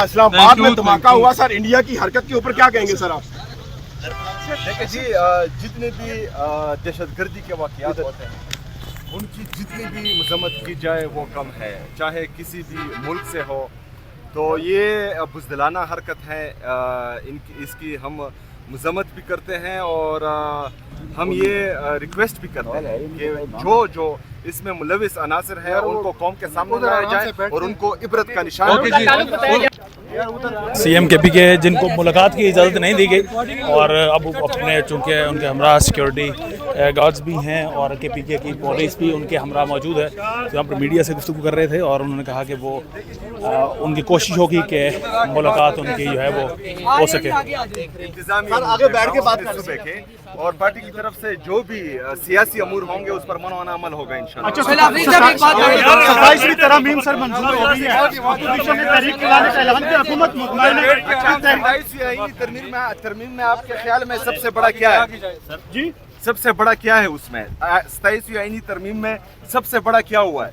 اسلام آباد میں دھماکہ ہوا سر، انڈیا کی حرکت کے اوپر کیا کہیں گے سر آپ؟ دیکھیں جی، جتنے بھی دہشت گردی کے واقعات ہوتے ہیں ان کی جتنی بھی مذمت کی جائے وہ کم ہے، چاہے کسی بھی ملک سے ہو۔ تو یہ بزدلانہ حرکت ہے، اس کی ہم مذمت بھی کرتے ہیں اور ہم یہ ریکویسٹ بھی کرتے ہیں کہ جو اس میں ملوث عناصر ہیں ان کو قوم کے سامنے لایا جائے اور ان کو عبرت کا نشان۔ سی ایم کے پی کے جن کو ملاقات کی اجازت نہیں دی گئی اور اب اپنے چونکہ ان کے ہمراہ سیکیورٹی گارڈز بھی ہیں اور کے پی کے کی پولیس بھی ان کے ہمراہ موجود ہے، تو یہاں پر میڈیا سے گفتگو کر رہے تھے اور انہوں نے کہا کہ وہ ان کی کوشش ہوگی کہ ملاقات ان کی جو ہے وہ ہو سکے۔ اور پارٹی کی طرف سے جو بھی سیاسی امور ہوں گے اس پر منوانا عمل ہوگا انشاءاللہ۔ 27ویں ترمیم سر منظور ہو گئی ہے، اپوزیشن نے تحریک چلانے کا اعلان کیا، حکومت مطمئن ہے۔ 27ویں آئینی ترمیم میں آپ کے خیال میں سب سے بڑا کیا ہے جی؟ سب سے بڑا کیا ہے اس میں؟ 27ویں آئینی ترمیم میں سب سے بڑا کیا ہوا ہے؟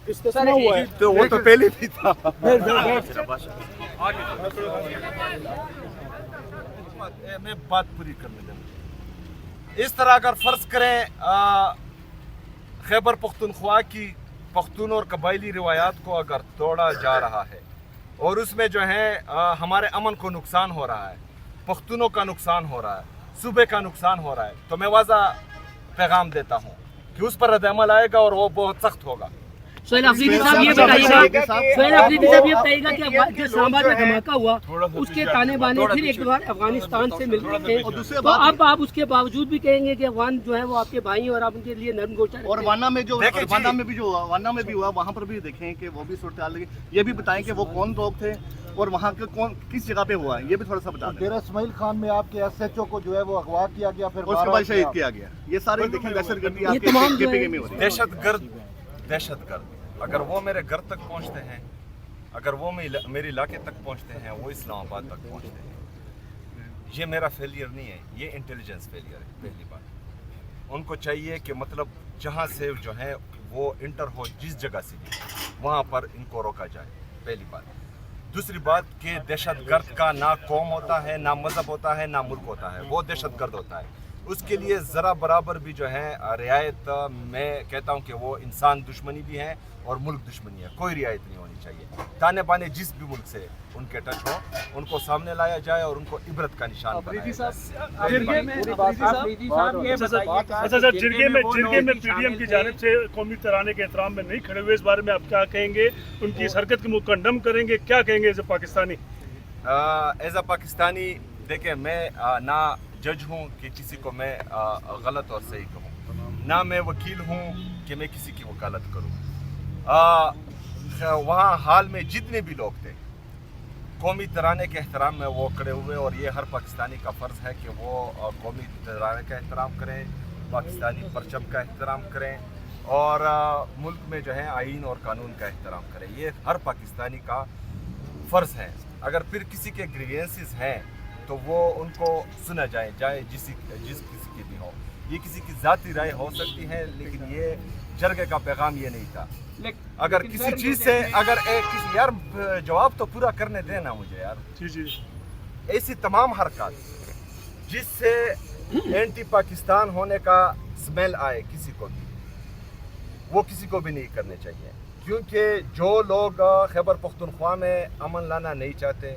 تو وہ تو پہلے بھی تھا۔ میں بات پوری کرنے دیں۔ اس طرح اگر فرض کریں خیبر پختونخوا کی پختون اور قبائلی روایات کو اگر توڑا جا رہا ہے اور اس میں جو ہے ہمارے امن کو نقصان ہو رہا ہے، پختونوں کا نقصان ہو رہا ہے، صوبے کا نقصان ہو رہا ہے، تو میں واضح پیغام دیتا ہوں کہ اس پر رد عمل آئے گا اور وہ بہت سخت ہوگا۔ سہیل آفریدی صاحب یہ بتائیے گا کہ جو اسلام آباد میں دھماکہ ہوا اس کے تانے بانے پھر ایک بار افغانستان سے مل رہے ہیں، تو اب آپ اس کے باوجود بھی کہیں گے کہ افغان جو ہے وہ آپ کے بھائی اور آپ ان کے لیے نرم گوشہ ہیں؟ اور وانا میں بھی ہوا وہاں پر بھی دیکھیں کہ وہ بھی صورتحال لگی، یہ بھی بتائیں کہ وہ کون لوگ تھے اور وہاں کے کس جگہ پہ ہوا ہے، یہ بھی تھوڑا سا بتا دیں۔ ڈیرہ اسماعیل خان میں آپ کے ایس ایچ او کو جو ہے وہ اغوا کیا گیا، پھر اس کے بعد شہید کیا گیا، یہ سارے دیکھیں دہشت گردی آپ کے پی میں ہو رہی ہے۔ دہشت گرد اگر وہ میرے گھر تک پہنچتے ہیں، اگر وہ میرے علاقے تک پہنچتے ہیں، وہ اسلام آباد تک پہنچتے ہیں، یہ میرا فیلئر نہیں ہے، یہ انٹیلیجنس فیلئر ہے۔ پہلی بات ان کو چاہیے کہ مطلب جہاں سے جو ہے وہ انٹر ہو، جس جگہ سے بھی وہاں پر ان کو روکا جائے، پہلی بات۔ دوسری بات کہ دہشت گرد کا نہ قوم ہوتا ہے، نہ مذہب ہوتا ہے، نہ ملک ہوتا ہے، وہ دہشت گرد ہوتا ہے۔ اس کے لیے ذرا برابر بھی جو ہے رعایت، میں کہتا ہوں کہ وہ انسان دشمنی بھی ہے اور ملک دشمنی ہے، کوئی رعایت نہیں ہونی چاہیے۔ تانے بانے جس بھی ملک سے ان کے ٹچ ہو ان کو سامنے لایا جائے اور ان کو عبرت کا نشان بنایا جائے۔ جرگے میں پی ڈی ایم کی جانب سے قومی ترانے کے احترام میں نہیں کھڑے ہوئے، اس بارے میں آپ کیا کہیں گے؟ ان کی اس حرکت کو کنڈم کریں گے، کیا کہیں گے as a Pakistani? As a Pakistani دیکھیں، میں نہ جج ہوں کہ کسی کو میں غلط اور صحیح کہوں، نہ میں وکیل ہوں کہ میں کسی کی وکالت کروں۔ وہاں حال میں جتنے بھی لوگ تھے قومی ترانے کے احترام میں وہ کھڑے ہوئے، اور یہ ہر پاکستانی کا فرض ہے کہ وہ قومی ترانے کا احترام کریں، پاکستانی پرچم کا احترام کریں اور ملک میں جو ہے آئین اور قانون کا احترام کریں، یہ ہر پاکستانی کا فرض ہے۔ اگر پھر کسی کے گریوینسز ہیں تو وہ ان کو سنا جائے جس کسی کی بھی ہو، یہ کسی کی ذاتی رائے ہو سکتی ہے، لیکن یہ جرگے کا پیغام یہ نہیں تھا۔ اگر کسی چیز سے یار جواب تو پورا کرنے دینا مجھے یار، ایسی تمام حرکات جس سے اینٹی پاکستان ہونے کا سمیل آئے کسی کو بھی، وہ کسی کو بھی نہیں کرنے چاہیے، کیونکہ جو لوگ خیبر پختونخوا میں امن لانا نہیں چاہتے،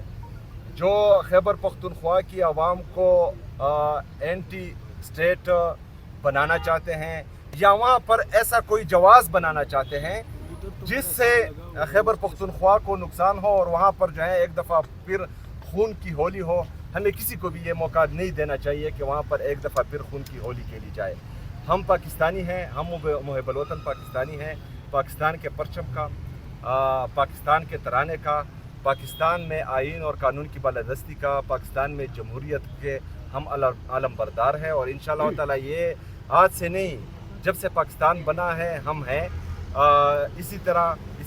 جو خیبر پختونخوا کی عوام کو اینٹی اسٹیٹ بنانا چاہتے ہیں یا وہاں پر ایسا کوئی جواز بنانا چاہتے ہیں جس سے خیبر پختونخوا کو نقصان ہو اور وہاں پر جو ہے ایک دفعہ پھر خون کی ہولی ہو، ہمیں کسی کو بھی یہ موقع نہیں دینا چاہیے کہ وہاں پر ایک دفعہ پھر خون کی ہولی کھیلی جائے۔ ہم پاکستانی ہیں، ہم محب الوطن پاکستانی ہیں، پاکستان کے پرچم کا، پاکستان کے ترانے کا، پاکستان میں آئین اور قانون کی بالادستی کا، پاکستان میں جمہوریت کے ہم علم بردار ہیں، اور انشاءاللہ تعالی یہ آج سے نہیں، جب سے پاکستان بنا ہے ہم ہیں۔ اسی طرح